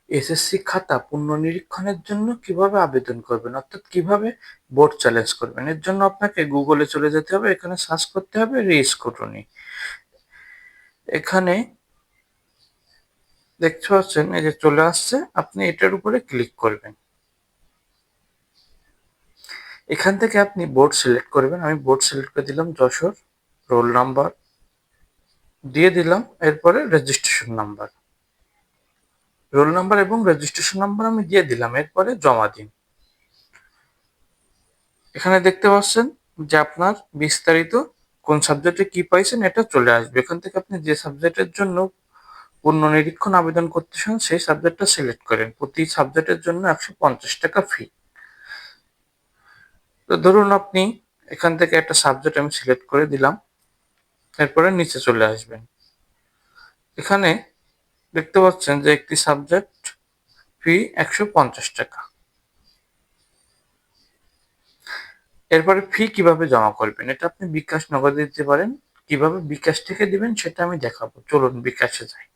SSC খাতা পুনর্নিরীক্ষণের জন্য কিভাবে আবেদন করবেন, অর্থাৎ কিভাবে বোর্ড চ্যালেঞ্জ করবেন। এর জন্য আপনাকে গুগলে চলে যেতে হবে, এখানে সার্চ করতে হবে রি-স্ক্রুটনি। এখানে দেখতে পাচ্ছেন এই যে চলে আসছে, আপনি এটার উপরে ক্লিক করবেন। এখান থেকে আপনি বোর্ড সিলেক্ট করবেন। আমি বোর্ড সিলেক্ট করে দিলাম যশোর, রোল নাম্বার দিয়ে দিলাম, এরপরে রেজিস্ট্রেশন নাম্বার, রোল নাম্বার এবং রেজিস্ট্রেশন নাম্বার আমি দিয়ে দিলাম, এরপরে জমা দিন। এখানে দেখতে পাচ্ছেন যে আপনার বিস্তারিত কোন সাবজেক্টে কি পাইছেন এটা চলে আসবে। এখান থেকে আপনি যে সাবজেক্টের জন্য পুনর্নিরীক্ষণ আবেদন করতে চান সেই সাবজেক্টটা সিলেক্ট করেন। প্রতি সাবজেক্টের জন্য 150 টাকা ফি। তো ধরুন আপনি এখান থেকে একটা সাবজেক্ট আমি সিলেক্ট করে দিলাম, এরপরে নিচে চলে আসবেন। এখানে দেখতে পাচ্ছেন যে একটি সাবজেক্ট ফি 150 টাকা। এরপরে ফি কিভাবে জমা করবেন, এটা আপনি বিকাশ নগদে দিতে পারেন। কিভাবে বিকাশ থেকে দিবেন সেটা আমি দেখাবো, চলুন বিকাশে যাই।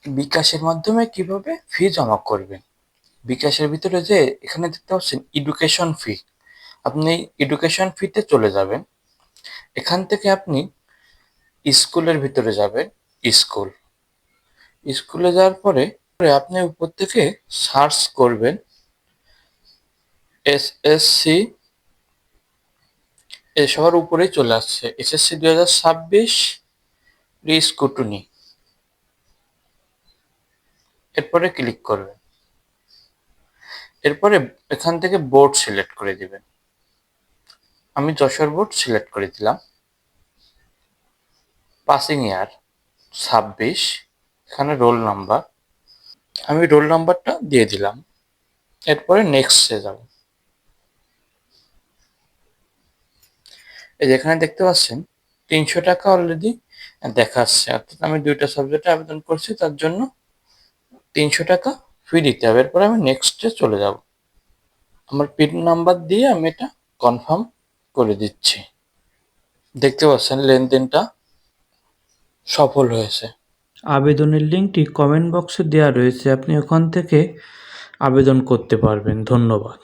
বিকাশের মাধ্যমে কিভাবে ফি জমা করবেন, বিকাশের ভিতরে যে এখানে দেখতে পাচ্ছেন এডুকেশন ফি, আপনি এডুকেশন ফিতে চলে যাবেন। এখান থেকে আপনি স্কুলের ভিতরে যাবেন, স্কুল, স্কুলে যাওয়ার পরে আপনি উপর থেকে সার্চ করবেন এসএসসি, এ সবার উপরেই চলে আসছে এসএসসি 2026 রি-স্ক্রুটনি, এরপরে ক্লিক করবেন। এরপরে এখান থেকে বোর্ড সিলেক্ট করে দিবেন। আমি যশোর বোর্ড সিলেক্ট করে দিলাম। পাসিং ইয়ার 26, এখানে রোল নাম্বার, আমি রোল নাম্বারটা দিয়ে দিলাম। এরপরে নেক্সটে যাব। এই যেখানে দেখতে পাচ্ছেন 300 টাকা অলরেডি দেখাচ্ছে, অর্থাৎ আমি 2টা সাবজেক্টে আবেদন করছি, তার জন্য 300 টাকা ফি দিতে হবে। এরপরে আমি নেক্সটে চলে যাব। আমার পিন নাম্বার দিয়ে আমি এটা কনফার্ম করে দিচ্ছি। দেখতে পাচ্ছেন লেনদেনটা সফল হয়েছে। আবেদনের লিঙ্কটি কমেন্ট বক্সে দেওয়া রয়েছে, আপনি ওখান থেকে আবেদন করতে পারবেন। ধন্যবাদ।